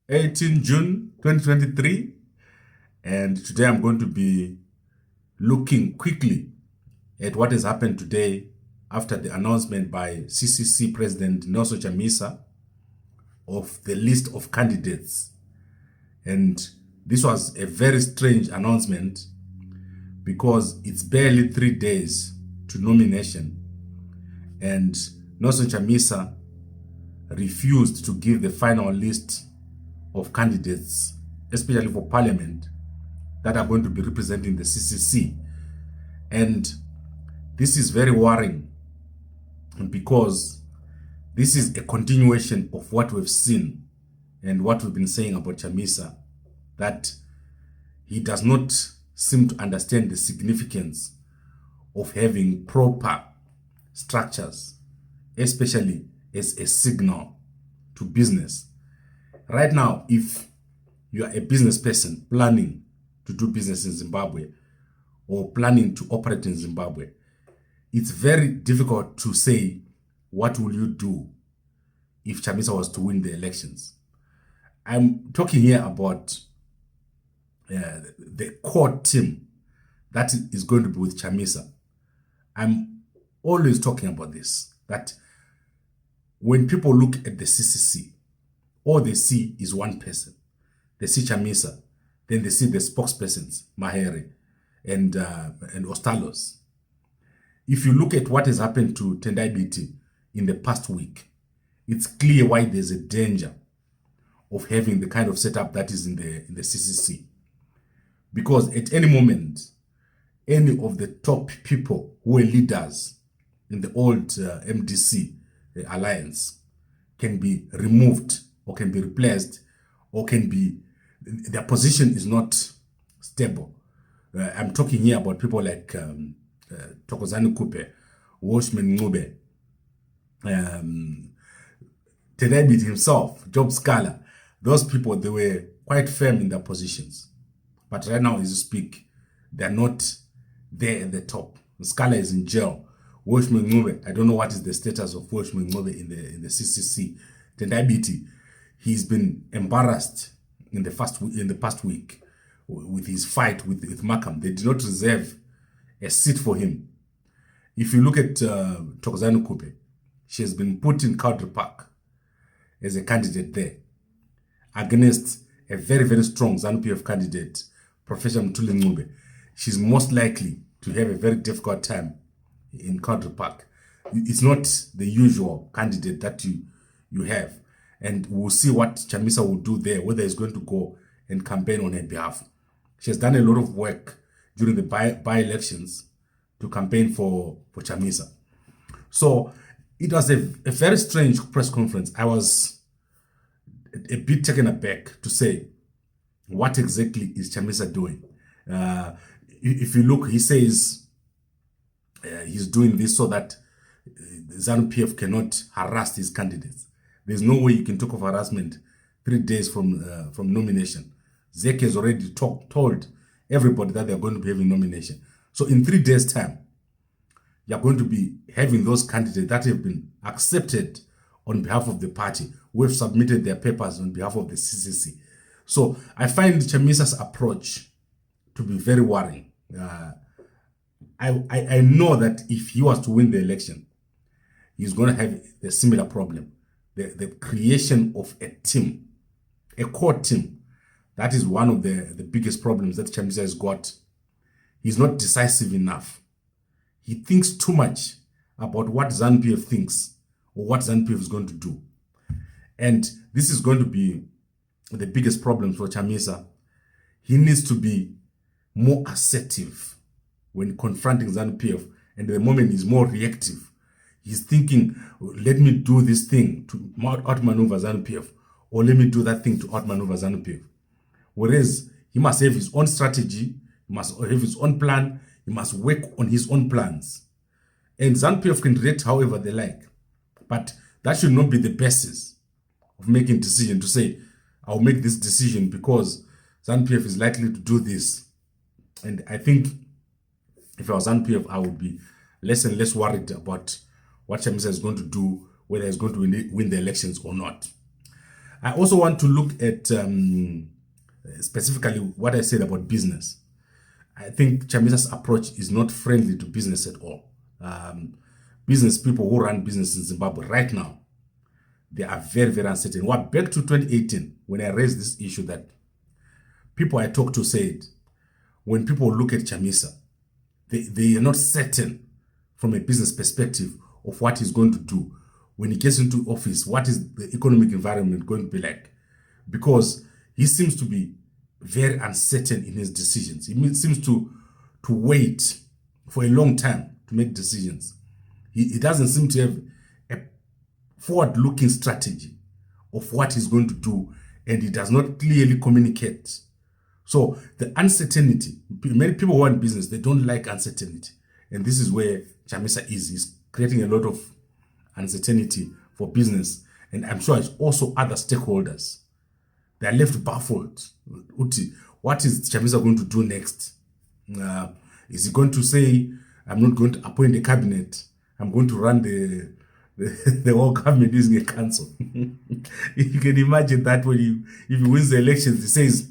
18 June 2023, and today I'm going to be looking quickly at what has happened today after the announcement by CCC President Nelson Chamisa of the list of candidates. And this was a very strange announcement because it's barely 3 days to nomination, and Nelson Chamisa refused to give the final list of candidates, especially for parliament, that are going to be representing the CCC. And this is very worrying because this is a continuation of what we've seen and what we've been saying about Chamisa, that he does not seem to understand the significance of having proper structures, especially as a signal to business. Right now, if you are a business person planning to do business in Zimbabwe or planning to operate in Zimbabwe, it's very difficult to say what will you do if Chamisa was to win the elections. I'm talking here about the core team that is going to be with Chamisa. I'm always talking about this, that when people look at the CCC, all they see is one person. They see Chamisa, then they see the spokespersons, Mahere and Ostalos. If you look at what has happened to Tendai Biti in the past week, it's clear why there's a danger of having the kind of setup that is in the CCC. Because at any moment, any of the top people who were leaders in the old MDC alliance can be removed or can be replaced or can be, their position is not stable. I'm talking here about people like Thokozani Kupe, Washman Ngube, Tedebit himself, Job Scala. Those people, they were quite firm in their positions. But right now, as you speak, they're not there at the top. Scala is in jail. Washman Ngube, I don't know what is the status of Washman Ngube in the CCC. Tendai, he's been embarrassed in the past week with his fight with Markham. They did not reserve a seat for him. If you look at Thokozani Kupe, she has been put in Country Park as a candidate there against a very, very strong ZANU-PF candidate, Professor Mthuli Ncube. She's most likely to have a very difficult time in Country Park. It's not the usual candidate that you have. And we'll see what Chamisa will do there, whether he's going to go and campaign on her behalf. She has done a lot of work during the by-elections to campaign for Chamisa. So it was a very strange press conference. I was a bit taken aback to say, what exactly is Chamisa doing? If you look, he says he's doing this so that ZANU-PF cannot harass these candidates. There's no way you can talk of harassment 3 days from nomination. ZEC has already told everybody that they're going to be having nomination. So in 3 days' time, you're going to be having those candidates that have been accepted on behalf of the party, who have submitted their papers on behalf of the CCC. So I find Chamisa's approach to be very worrying. I know that if he was to win the election, he's going to have a similar problem. The creation of a team, a core team, that is one of the biggest problems that Chamisa has got. He's not decisive enough. He thinks too much about what ZANU-PF thinks or what ZANU-PF is going to do. And this is going to be the biggest problem for Chamisa. He needs to be more assertive when confronting ZANU-PF, and at the moment he's more reactive. He's thinking, let me do this thing to outmaneuver ZANU-PF, or let me do that thing to outmaneuver ZANU-PF. Whereas he must have his own strategy, he must have his own plan, he must work on his own plans. And ZANU-PF can react however they like. But that should not be the basis of making decision to say, I'll make this decision because ZANU-PF is likely to do this. And I think if I was ZANU-PF, I would be less and less worried about what Chamisa is going to do, whether he's going to win the elections or not. I also want to look at specifically what I said about business. I think Chamisa's approach is not friendly to business at all. Business people who run business in Zimbabwe right now, they are very, very uncertain. Well, back to 2018, when I raised this issue, that people I talked to said, when people look at Chamisa, they are not certain from a business perspective of what he's going to do. When he gets into office, what is the economic environment going to be like? Because he seems to be very uncertain in his decisions. He seems to wait for a long time to make decisions. He doesn't seem to have a forward-looking strategy of what he's going to do, and he does not clearly communicate. So the uncertainty, many people who are in business, they don't like uncertainty. And this is where Chamisa is. He's creating a lot of uncertainty for business. And I'm sure it's also other stakeholders. They are left baffled. What is Chamisa going to do next? Is he going to say, I'm not going to appoint a cabinet, I'm going to run the whole government using a council? You can imagine that when if he wins the elections, he says,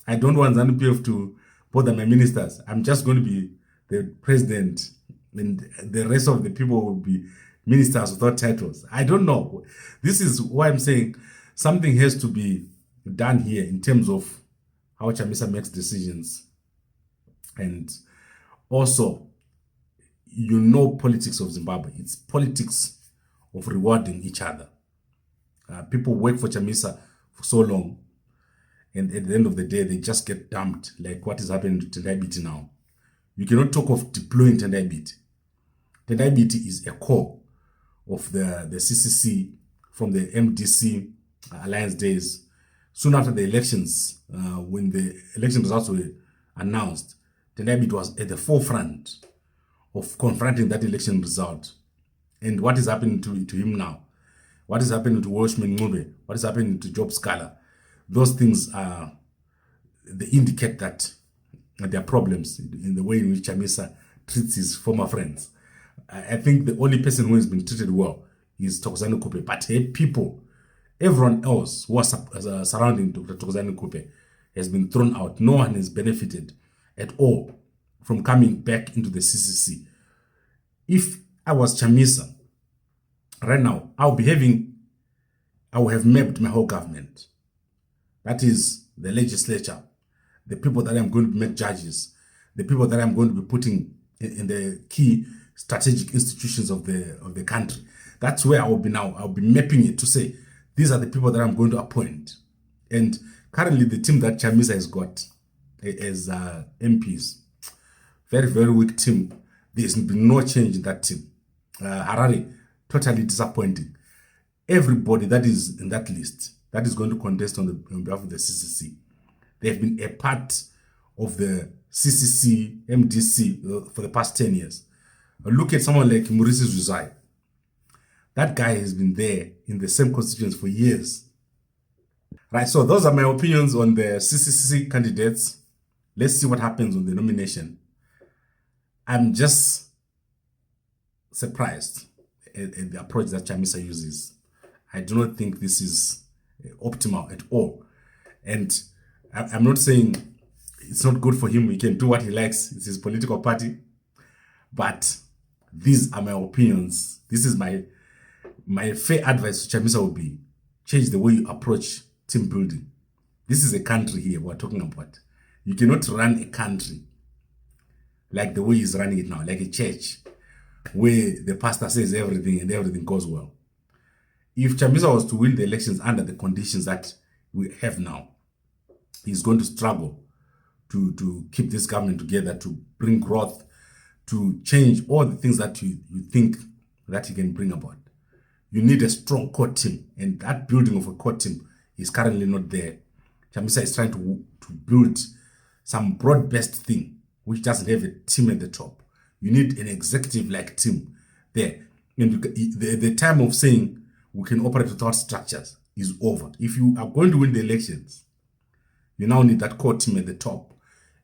I don't want ZANU-PF to bother my ministers. I'm just going to be the president, and the rest of the people will be ministers without titles. I don't know. This is why I'm saying something has to be done here in terms of how Chamisa makes decisions. And also, politics of Zimbabwe. It's politics of rewarding each other. People work for Chamisa for so long, and at the end of the day, they just get dumped, like what is happening to Tendai Biti now. You cannot talk of deploying Tendai Biti. Tendai Biti is a core of the CCC from the MDC Alliance days. Soon after the elections, when the election results were announced, Tendai Biti was at the forefront of confronting that election result. And what is happening to him now? What is happening to Washman Ngube? What is happening to Job Scala? Those things they indicate that there are problems in the way in which Chamisa treats his former friends. I think the only person who has been treated well is Thokozani Kupe. But people, everyone else who was surrounding Dr. Thokozani Kupe has been thrown out. No one has benefited at all from coming back into the CCC. If I was Chamisa, right now, I will have mapped my whole government. That is the legislature, the people that I'm going to make judges, the people that I'm going to be putting in the key strategic institutions of the country. That's where I will be now. I'll be mapping it to say, these are the people that I'm going to appoint. And currently, the team that Chamisa has got as MPs, very, very weak team. There's been no change in that team. Harare, totally disappointing. Everybody that is in that list, that is going to contest on behalf of the CCC, they have been a part of the CCC, MDC for the past 10 years. Look at someone like Maurice Zuzai. That guy has been there in the same constituency for years. Right, so those are my opinions on the CCC candidates. Let's see what happens on the nomination. I'm just surprised at the approach that Chamisa uses. I do not think this is optimal at all. And I'm not saying it's not good for him. He can do what he likes. It's his political party. But these are my opinions. This is my fair advice to Chamisa will be, change the way you approach team building. This is a country here we're talking about. You cannot run a country like the way he's running it now, like a church, where the pastor says everything and everything goes well. If Chamisa was to win the elections under the conditions that we have now, he's going to struggle to keep this government together, to bring growth, to change all the things that you think that he can bring about. You need a strong core team, and that building of a core team is currently not there. Chamisa is trying to build some broad-based thing which doesn't have a team at the top. You need an executive-like team there. And the time of saying we can operate without structures is over. If you are going to win the elections, you now need that core team at the top.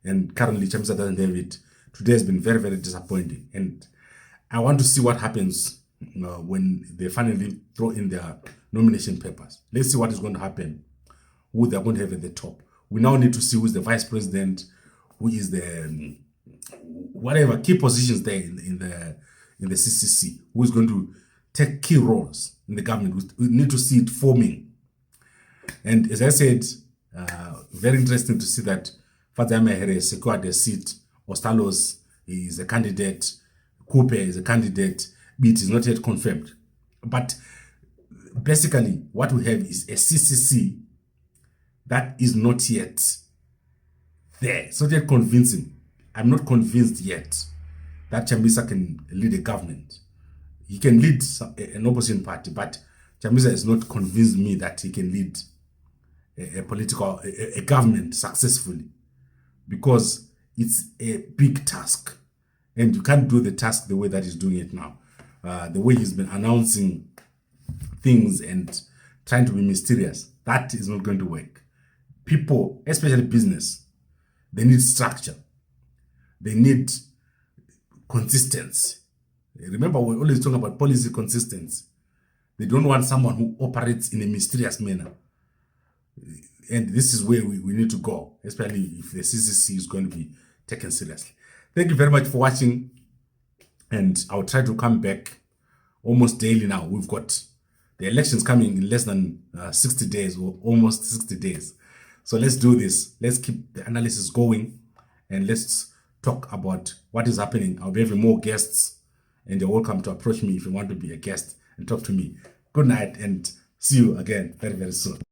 And currently, Chamisa doesn't have it. Today has been very, very disappointing. And I want to see what happens when they finally throw in their nomination papers. Let's see what is going to happen, who they're going to have at the top. We now need to see who's the vice president, who is the whatever key positions there in the CCC, who is going to take key roles in the government. We need to see it forming. And as I said, very interesting to see that Fadzame Here secured a seat. Ostalos is a candidate. Coupe is a candidate. It is not yet confirmed. But basically, what we have is a CCC that is not yet there. It's not yet convincing. I'm not convinced yet that Chamisa can lead a government. He can lead an opposition party, but Chamisa has not convinced me that he can lead a government successfully, because it's a big task and you can't do the task the way that he's doing it now. The way he's been announcing things and trying to be mysterious, that is not going to work. People, especially business, they need structure. They need consistency. Remember, we're always talking about policy consistency. They don't want someone who operates in a mysterious manner. And this is where we need to go, especially if the CCC is going to be taken seriously. Thank you very much for watching. And I'll try to come back almost daily now. We've got the elections coming in less than 60 days, or almost 60 days. So let's do this. Let's keep the analysis going and let's talk about what is happening. I'll be having more guests, and you're welcome to approach me if you want to be a guest and talk to me. Good night, and see you again very, very soon.